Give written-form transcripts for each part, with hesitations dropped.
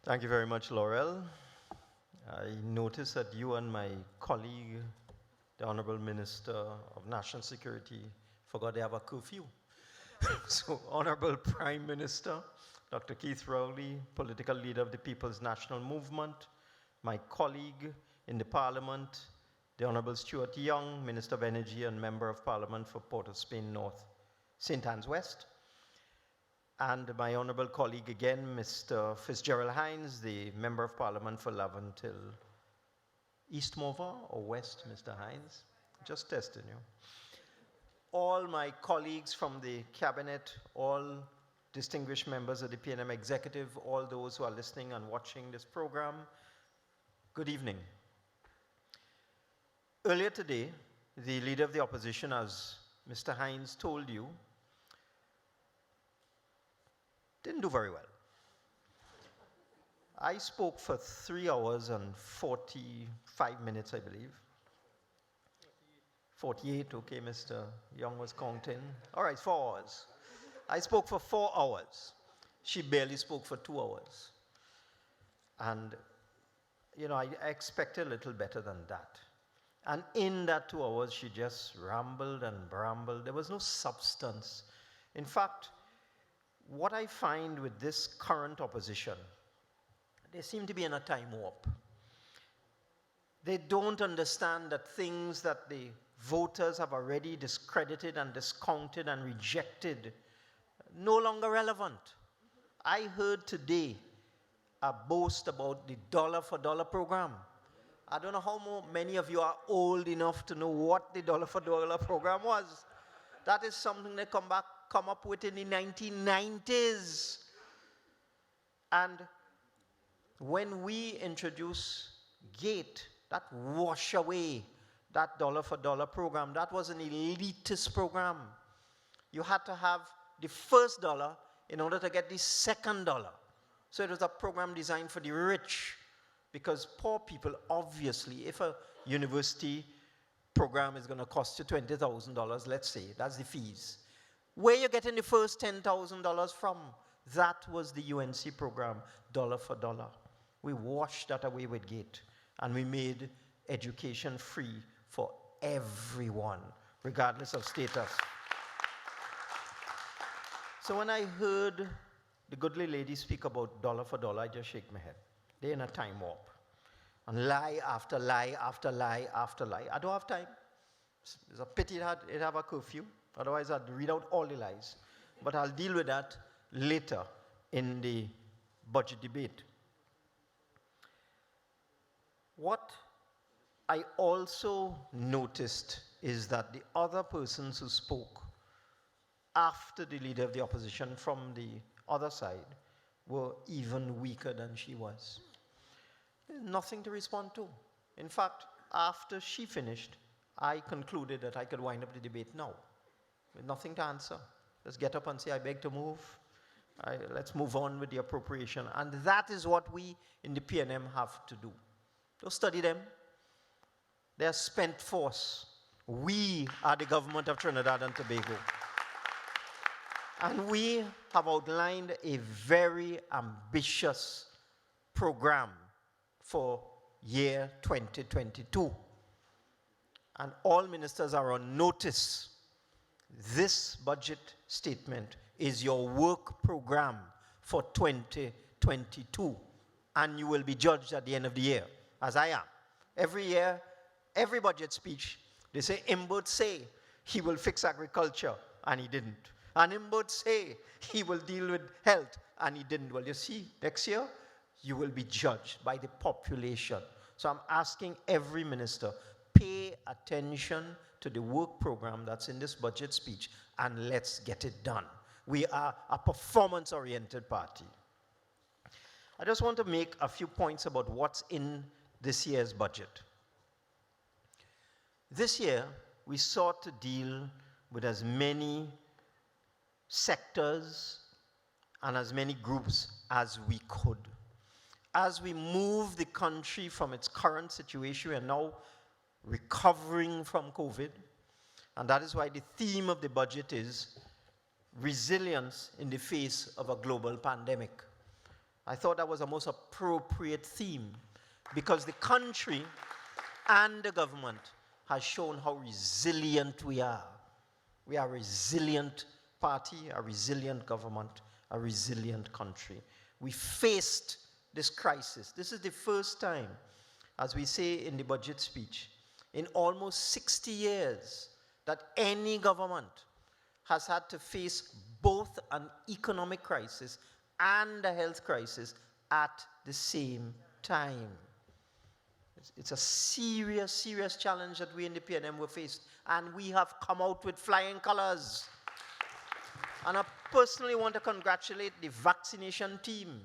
Thank you very much, Laurel. I notice that you and my colleague, the Honorable Minister of National Security, forgot they have a curfew. So, Honorable Prime Minister, Dr. Keith Rowley, political leader of the People's National Movement, my colleague in the Parliament, the Honorable Stuart Young, Minister of Energy and Member of Parliament for Port of Spain North, St. Anne's West, and my honorable colleague again, Mr. Fitzgerald Hines, the Member of Parliament for Laventille East Morva or West, Mr. Hines? Just testing you. All my colleagues from the Cabinet, all distinguished members of the PNM Executive, all those who are listening and watching this program, good evening. Earlier today, the Leader of the Opposition, as Mr. Hines told you, didn't do very well. I spoke for 3 hours and 45 minutes, I believe. 48, okay, Mr. Young was counting. All right, 4 hours. I spoke for 4 hours. She barely spoke for 2 hours. And, you know, I expected a little better than that. And in that 2 hours, she just rambled and brambled. There was no substance. In fact, what I find with this current opposition, they seem to be in a time warp. They don't understand that things that the voters have already discredited and discounted and rejected no longer relevant. I heard today a boast about the dollar for dollar program. I don't know how many of you are old enough to know what the dollar for dollar program was. That is something they come up with in the 1990s. And when we introduced GATE, that wash away that dollar for dollar program. That was an elitist program. You had to have the first dollar in order to get the second dollar. So it was a program designed for the rich, because poor people, obviously, if a university program is going to cost you $20,000, let's say, that's the fees. Where you're getting the first $10,000 from? That was the UNC program, dollar for dollar. We washed that away with GATE, and we made education free for everyone, regardless of status. So when I heard the goodly lady speak about dollar for dollar, I just shake my head. They're in a time warp. And lie after lie after lie after lie. I don't have time. It's a pity it have a curfew. Otherwise, I'd read out all the lies. But I'll deal with that later in the budget debate. What I also noticed is that the other persons who spoke after the leader of the opposition from the other side were even weaker than she was. There's nothing to respond to. In fact, after she finished, I concluded that I could wind up the debate now with nothing to answer. Just get up and say, I beg to move. Let's move on with the appropriation. And that is what we in the PNM have to do. Don't study them. They are spent force. We are the government of Trinidad and Tobago. And we have outlined a very ambitious program for year 2022. And all ministers are on notice. This budget statement is your work program for 2022. And you will be judged at the end of the year, as I am. Every year, every budget speech, they say, Imbert say he will fix agriculture, and he didn't. And Imbert say he will deal with health, and he didn't. Well, you see, next year, you will be judged by the population. So I'm asking every minister, pay attention to the work program that's in this budget speech, and let's get it done. We are a performance-oriented party. I just want to make a few points about what's in this year's budget. This year, we sought to deal with as many sectors and as many groups as we could. As we move the country from its current situation, we are now recovering from COVID, and that is why the theme of the budget is resilience in the face of a global pandemic. I thought that was a most appropriate theme because the country and the government has shown how resilient we are. We are a resilient party, a resilient government, a resilient country. We faced this crisis. This is the first time, as we say in the budget speech, in almost 60 years that any government has had to face both an economic crisis and a health crisis at the same time. It's a serious, serious challenge that we in the PNM were faced, and we have come out with flying colors. And I personally want to congratulate the vaccination team,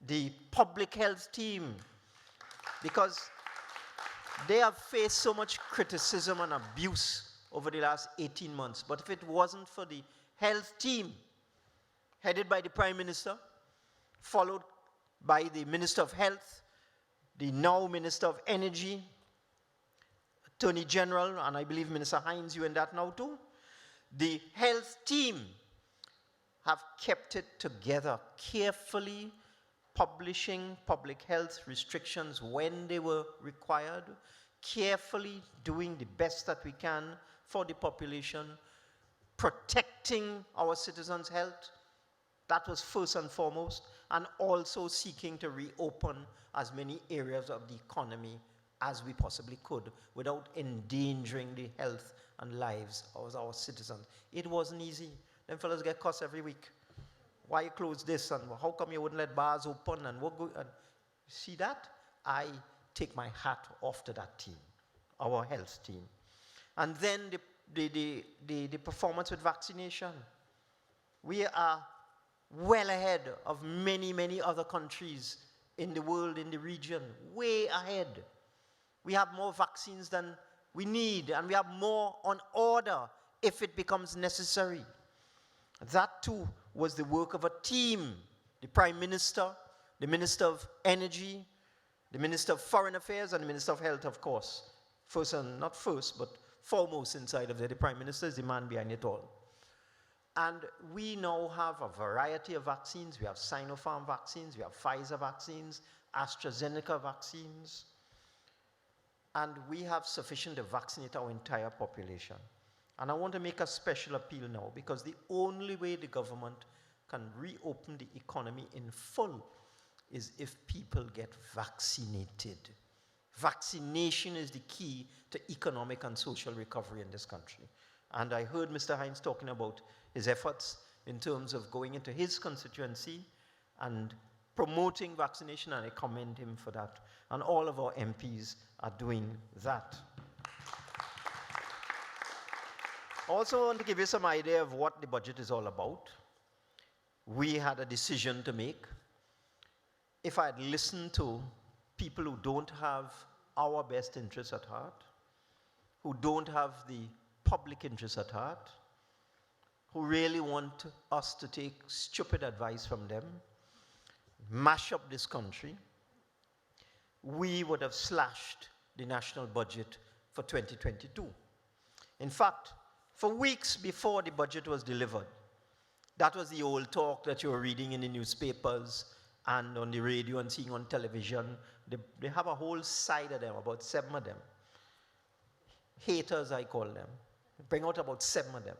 the public health team, because they have faced so much criticism and abuse over the last 18 months. But if it wasn't for the health team, headed by the Prime Minister, followed by the Minister of Health, the now Minister of Energy, Attorney General, and I believe Minister Hines, you in that now too, the health team have kept it together, carefully publishing public health restrictions when they were required, carefully doing the best that we can for the population, protecting our citizens' health. That was first and foremost, and also seeking to reopen as many areas of the economy as we possibly could without endangering the health and lives of our citizens. It wasn't easy. Them fellas get cussed every week. Why you close this, and how come you wouldn't let bars open, and what go, and see that? I take my hat off to that team, our health team. And then the performance with vaccination. We are well ahead of many, many other countries in the world, in the region, way ahead. We have more vaccines than we need, and we have more on order if it becomes necessary. That too was the work of a team, the Prime Minister, the Minister of Energy, the Minister of Foreign Affairs, and the Minister of Health, of course. First, and not first, but foremost inside of there, the Prime Minister is the man behind it all. And we now have a variety of vaccines. We have Sinopharm vaccines, we have Pfizer vaccines, AstraZeneca vaccines, and we have sufficient to vaccinate our entire population. And I want to make a special appeal now, because the only way the government can reopen the economy in full is if people get vaccinated. Vaccination is the key to economic and social recovery in this country. And I heard Mr. Hines talking about his efforts in terms of going into his constituency and promoting vaccination, and I commend him for that. And all of our MPs are doing that. I also want to give you some idea of what the budget is all about. We had a decision to make. If I had listened to people who don't have our best interests at heart, who don't have the public interests at heart, who really want us to take stupid advice from them, mash up this country, we would have slashed the national budget for 2022. In fact, for weeks before the budget was delivered, that was the old talk that you were reading in the newspapers and on the radio and seeing on television. They have a whole side of them, about 7 of them. Haters, I call them. Bring out about 7 of them.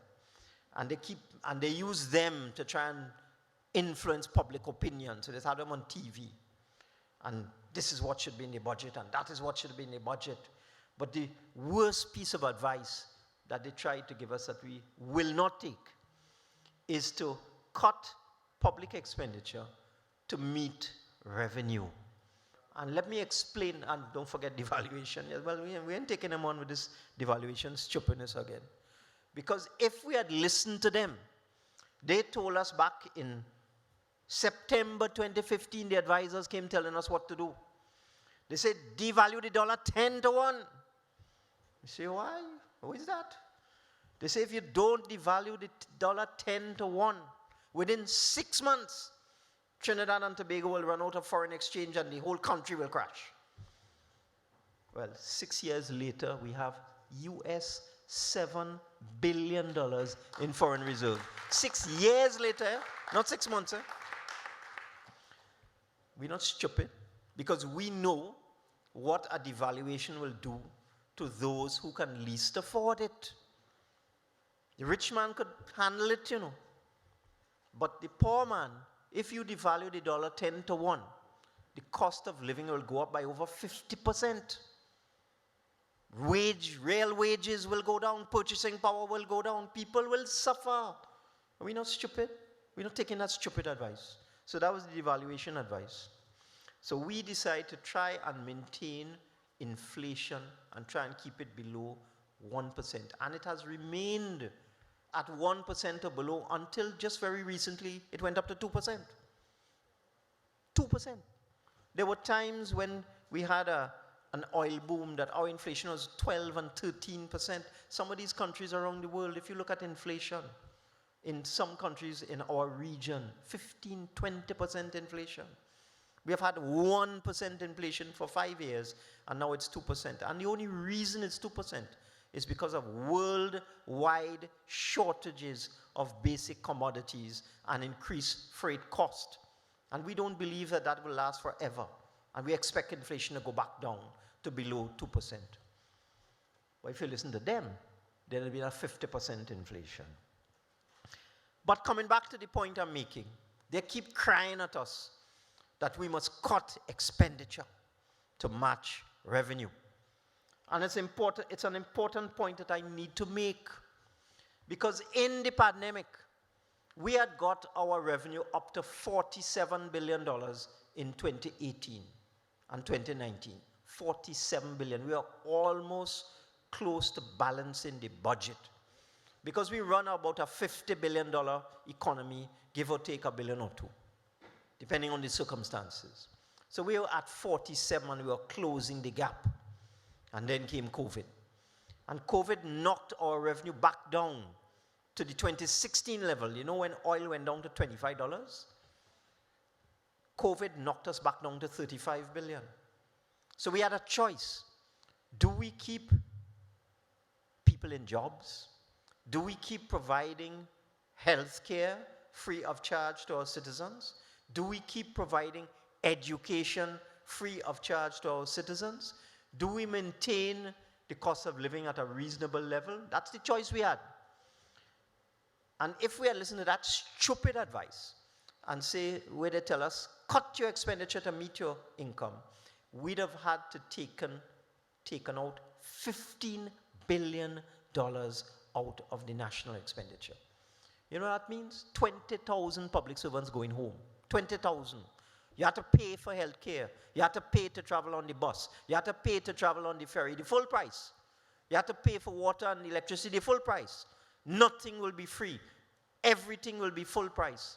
And they use them to try and influence public opinion. So they have them on TV. And this is what should be in the budget, and that is what should be in the budget. But the worst piece of advice that they tried to give us that we will not take is to cut public expenditure to meet revenue. And let me explain, and don't forget devaluation. Well, we ain't taking them on with this devaluation stupidness again. Because if we had listened to them, they told us back in September 2015, the advisors came telling us what to do. They said, devalue the dollar 10 to 1. You say, why? Who is that? They say, if you don't devalue the dollar 10 to 1, within 6 months, Trinidad and Tobago will run out of foreign exchange and the whole country will crash. Well, 6 years later, we have US $7 billion in foreign reserve. 6 years later, not 6 months, We're not stupid, because we know what a devaluation will do to those who can least afford it. The rich man could handle it, But the poor man, if you devalue the dollar 10 to 1, the cost of living will go up by over 50%. Real wages will go down, purchasing power will go down, people will suffer. Are we not stupid? We're not taking that stupid advice. So that was the devaluation advice. So we decided to try and maintain inflation and try and keep it below 1%. And it has remained at 1% or below until just very recently it went up to 2%. 2%. There were times when we had an oil boom that our inflation was 12 and 13%. Some of these countries around the world, if you look at inflation, in some countries in our region, 15, 20% inflation. We have had 1% inflation for 5 years, and now it's 2%. And the only reason it's 2% is because of worldwide shortages of basic commodities and increased freight cost. And we don't believe that that will last forever. And we expect inflation to go back down to below 2%. But if you listen to them, there will be a 50% inflation. But coming back to the point I'm making, they keep crying at us that we must cut expenditure to match revenue. And it's important, it's an important point that I need to make, because in the pandemic, we had got our revenue up to $47 billion in 2018 and 2019. 47 billion. We are almost close to balancing the budget, because we run about a $50 billion economy, give or take $1 billion or $2 billion, depending on the circumstances. So we were at 47 and we were closing the gap. And then came COVID. And COVID knocked our revenue back down to the 2016 level. You know when oil went down to $25? COVID knocked us back down to 35 billion. So we had a choice. Do we keep people in jobs? Do we keep providing health care free of charge to our citizens? Do we keep providing education free of charge to our citizens? Do we maintain the cost of living at a reasonable level? That's the choice we had. And if we had listened to that stupid advice and say, where they tell us, cut your expenditure to meet your income, we'd have had to taken out $15 billion out of the national expenditure. You know what that means? 20,000 public servants going home. 20,000. You have to pay for health care. You have to pay to travel on the bus. You have to pay to travel on the ferry, the full price. You have to pay for water and electricity, the full price. Nothing will be free. Everything will be full price.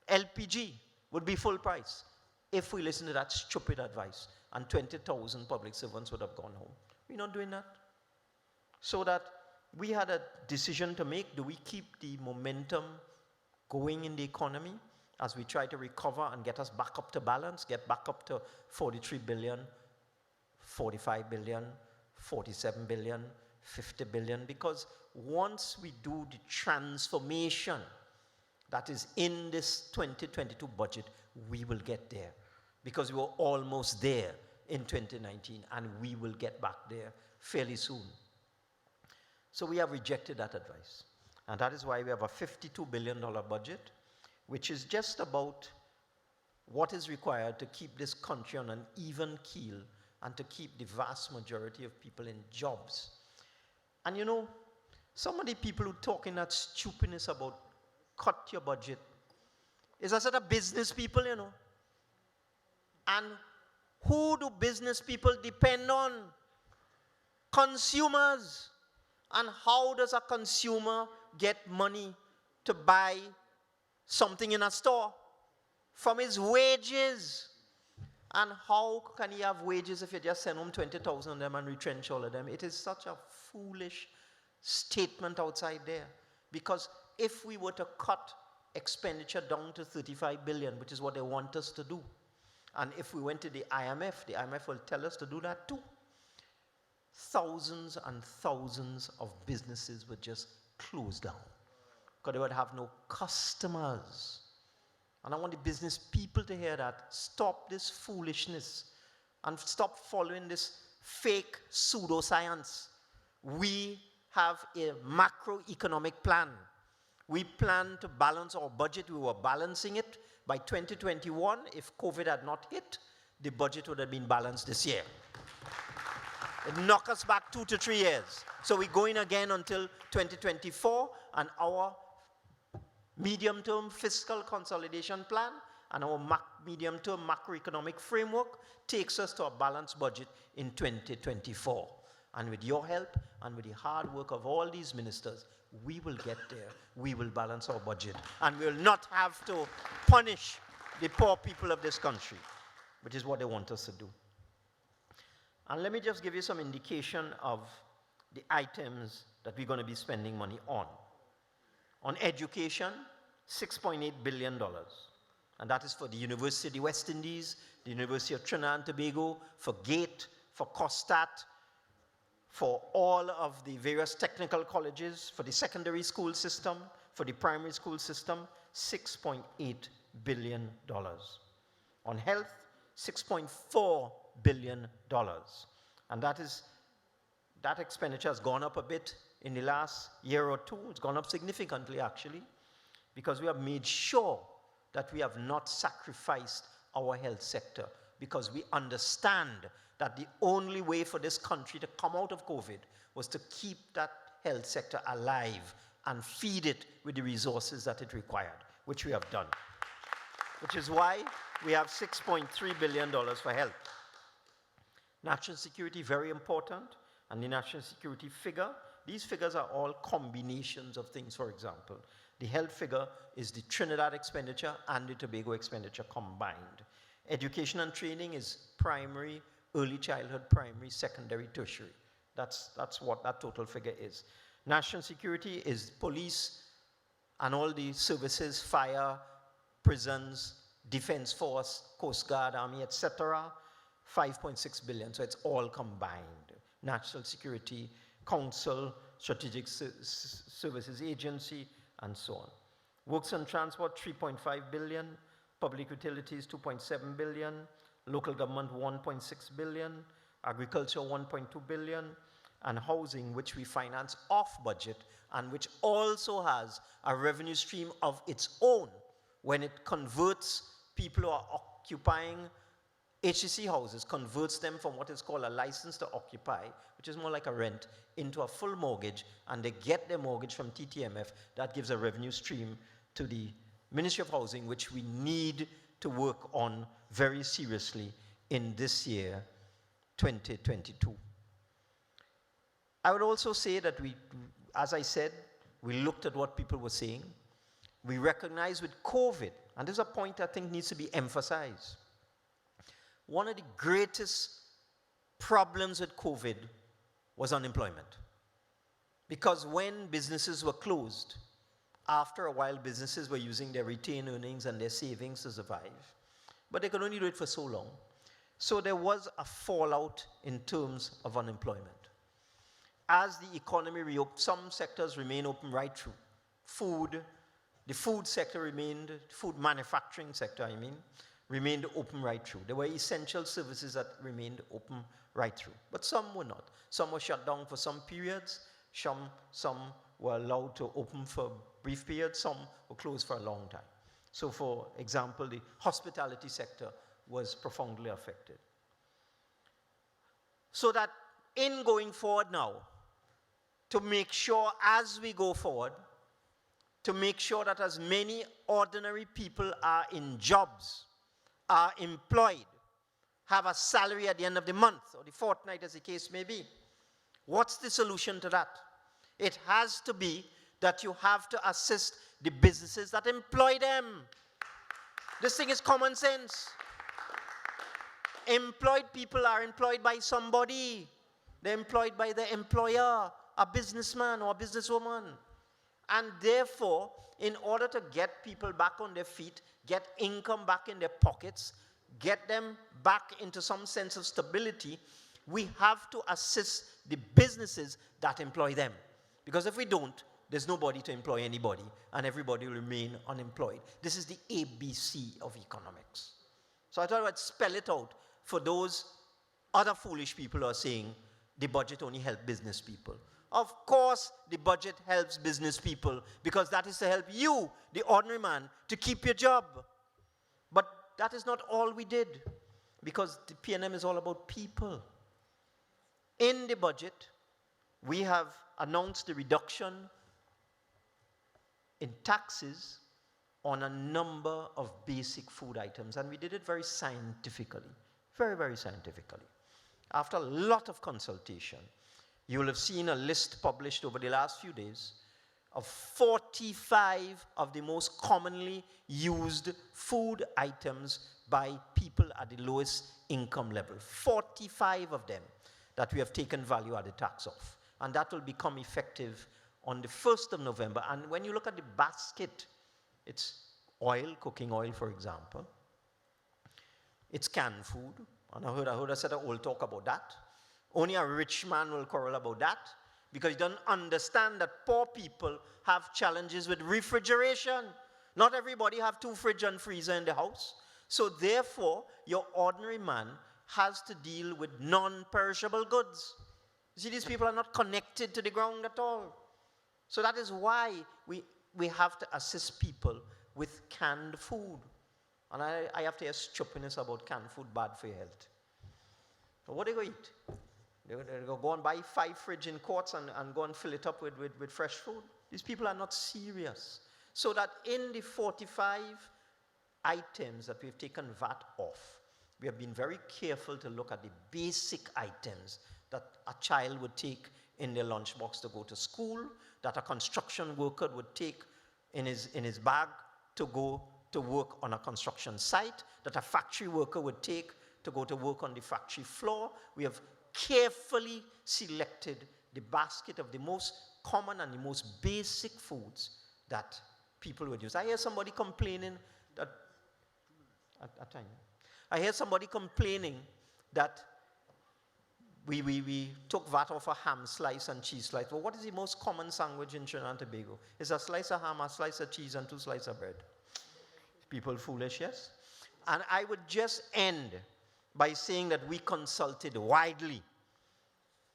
LPG would be full price if we listen to that stupid advice, and 20,000 public servants would have gone home. We're not doing that. So that we had a decision to make. Do we keep the momentum going in the economy as we try to recover and get us back up to balance, get back up to 43 billion, 45 billion, 47 billion, 50 billion? Because once we do the transformation that is in this 2022 budget, we will get there. Because we were almost there in 2019, and we will get back there fairly soon. So we have rejected that advice. And that is why we have a $52 billion budget, which is just about what is required to keep this country on an even keel and to keep the vast majority of people in jobs. And you know, some of the people who talk in that stupidness about cut your budget is a set of business people, you know. And who do business people depend on? Consumers. And how does a consumer get money to buy something in a store? From his wages. And how can he have wages if you just send home 20,000 of them and retrench all of them? It is such a foolish statement outside there. Because if we were to cut expenditure down to 35 billion, which is what they want us to do, and if we went to the IMF will tell us to do that too. Thousands and thousands of businesses would just close down because they would have no customers. and I want the business people to hear that, stop this foolishness and stop following this fake pseudoscience. We have a macroeconomic plan. We plan to balance our budget. We were balancing it. By 2021, if COVID had not hit, the budget would have been balanced this year. It knocked us back 2 to 3 years. So we're going again until 2024, and our medium-term fiscal consolidation plan and our medium-term macroeconomic framework takes us to a balanced budget in 2024. And with your help and with the hard work of all these ministers, we will get there. We will balance our budget. And we will not have to punish the poor people of this country, which is what they want us to do. And let me just give you some indication of the items that we're going to be spending money on. On education, $6.8 billion. And that is for the University of the West Indies, the University of Trinidad and Tobago, for GATE, for COSTAT, for all of the various technical colleges, for the secondary school system, for the primary school system, $6.8 billion. On health, $6.4 billion. And that expenditure has gone up a bit in the last year or two. It's gone up significantly, actually, because we have made sure that we have not sacrificed our health sector, because we understand that the only way for this country to come out of COVID was to keep that health sector alive and feed it with the resources that it required, which we have done. Which is why we have $6.3 billion for health. National security, very important, and the national security figure, these figures are all combinations of things. For example, the health figure is the Trinidad expenditure and the Tobago expenditure combined. Education and training is primary, early childhood, primary, secondary, tertiary. That's what that total figure is. National security is police and all the services, fire, prisons, defense force, Coast Guard, Army, etc. 5.6 billion, so it's all combined. National Security Council, Strategic Services Agency, and so on. Works and transport, 3.5 billion. Public utilities, 2.7 billion. Local government, 1.6 billion. Agriculture, 1.2 billion. And housing, which we finance off budget, and which also has a revenue stream of its own when it converts people who are occupying HCC houses, converts them from what is called a license to occupy, which is more like a rent, into a full mortgage, and they get their mortgage from TTMF. That gives a revenue stream to the Ministry of Housing, which we need to work on very seriously in this year, 2022. I would also say that we, as I said, we looked at what people were saying. We recognize with COVID, and this is a point I think needs to be emphasized, one of the greatest problems with COVID was unemployment. Because when businesses were closed, after a while businesses were using their retained earnings and their savings to survive. But they could only do it for so long. So there was a fallout in terms of unemployment. As the economy reopened, some sectors remain open right through. Food, the food sector remained, food manufacturing sector, remained open right through. There were essential services that remained open right through, but some were not. Some were shut down for some periods, some were allowed to open for brief periods, some were closed for a long time. So for example, the hospitality sector was profoundly affected. So that in going forward now, to make sure as we go forward, to make sure that as many ordinary people are in jobs, are employed, have a salary at the end of the month or the fortnight as the case may be. What's the solution to that? It has to be that you have to assist the businesses that employ them. This thing is common sense. Employed people are employed by somebody. They're employed by the employer, a businessman or a businesswoman. And therefore, in order to get people back on their feet, get income back in their pockets, get them back into some sense of stability, we have to assist the businesses that employ them. Because if we don't, there's nobody to employ anybody, and everybody will remain unemployed. This is the ABC of economics. So I thought I'd spell it out for those other foolish people who are saying the budget only helps business people. Of course, the budget helps business people because that is to help you, the ordinary man, to keep your job. But that is not all we did, because the P&M is all about people. In the budget, we have announced the reduction in taxes on a number of basic food items, and we did it very scientifically, very, very scientifically. After a lot of consultation, you will have seen a list published over the last few days of 45 of the most commonly used food items by people at the lowest income level. 45 of them that we have taken value-added tax off. And that will become effective on the 1st of November. And when you look at the basket, it's oil, cooking oil, for example. It's canned food. And I heard a set of old talk about that. Only a rich man will quarrel about that, because he doesn't understand that poor people have challenges with refrigeration. Not everybody have 2 fridge and freezer in the house. So therefore, your ordinary man has to deal with non-perishable goods. You see, these people are not connected to the ground at all. So that is why we have to assist people with canned food. And I have to hear stupidness about canned food bad for your health. So what are they going to eat? They're going to go and buy 5 fridge in quarts and go and fill it up with fresh food. These people are not serious. So that in the 45 items that we've taken VAT off, we have been very careful to look at the basic items that a child would take in their lunchbox to go to school, that a construction worker would take in his bag to go to work on a construction site, that a factory worker would take to go to work on the factory floor. We have carefully selected the basket of the most common and the most basic foods that people would use. I hear somebody complaining that, I hear somebody complaining that we took VAT off a ham slice and cheese slice. Well, what is the most common sandwich in Trinidad and Tobago? It's a slice of ham, a slice of cheese, and 2 slices of bread. People foolish, yes? And I would just end by saying that we consulted widely.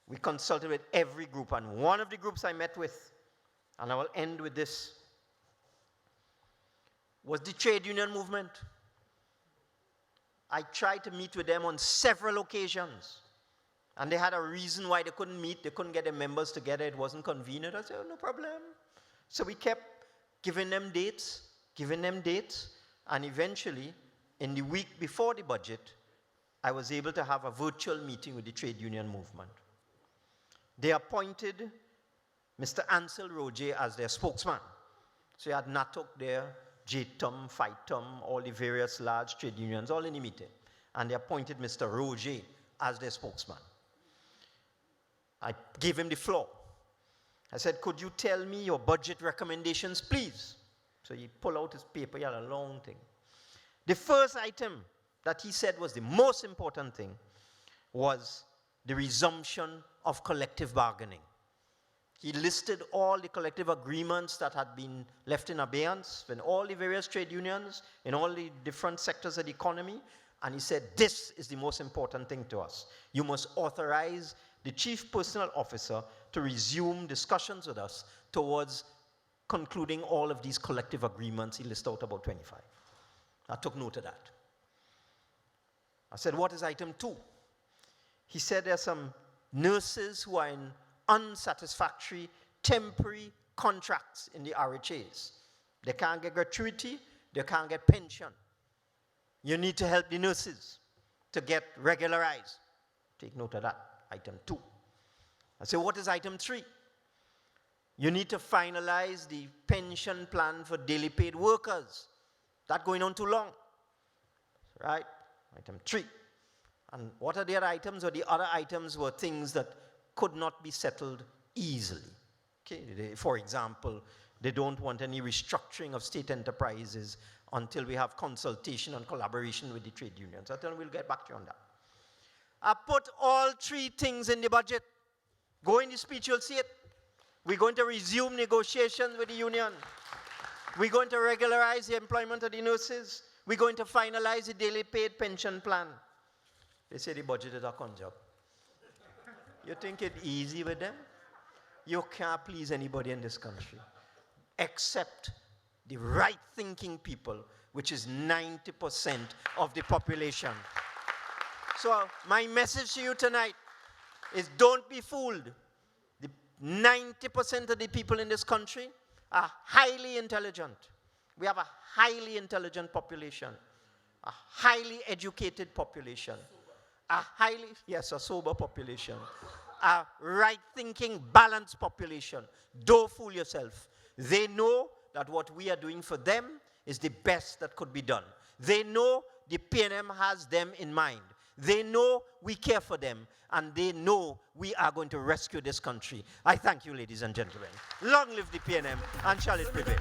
We consulted with every group, and one of the groups I met with, and I will end with this, was the trade union movement. I tried to meet with them on several occasions, and they had a reason why they couldn't meet. They couldn't get their members together. It wasn't convenient. I said, oh, no problem. So we kept giving them dates, and eventually, in the week before the budget, I was able to have a virtual meeting with the trade union movement. They appointed Mr. Ansel Roger as their spokesman. So you had NATOC there, JTUM, FITUM, all the various large trade unions, all in the meeting. And they appointed Mr. Roger as their spokesman. I gave him the floor. I said, could you tell me your budget recommendations, please? So he pulled out his paper. He had a long thing. The first item that he said was the most important thing was the resumption of collective bargaining. He listed all the collective agreements that had been left in abeyance in all the various trade unions, in all the different sectors of the economy, and he said, this is the most important thing to us. You must authorize the chief personnel officer to resume discussions with us towards concluding all of these collective agreements. He listed out about 25. I took note of that. I said, what is item 2? He said there are some nurses who are in unsatisfactory temporary contracts in the RHAs. They can't get gratuity, they can't get pension. You need to help the nurses to get regularized. Take note of that, item 2. I said, what is item 3? You need to finalize the pension plan for daily paid workers. That's going on too long, right? Item 3. And what are the other items? Or the other items were things that could not be settled easily. Okay? For example, they don't want any restructuring of state enterprises until we have consultation and collaboration with the trade unions. I tell them we'll get back to you on that. I put all 3 things in the budget. Go in the speech, you'll see it. We're going to resume negotiations with the union. We're going to regularize the employment of the nurses. We're going to finalize the daily paid pension plan. They say the budget is a con job. You think it's easy with them? You can't please anybody in this country except the right-thinking people, which is 90% of the population. So my message to you tonight is don't be fooled. The 90% of the people in this country are highly intelligent. We have a highly intelligent population, a highly educated population, a sober population, a right-thinking, balanced population. Don't fool yourself. They know that what we are doing for them is the best that could be done. They know the PNM has them in mind. They know we care for them, and they know we are going to rescue this country. I thank you, ladies and gentlemen. Long live the PNM, and shall it prevail.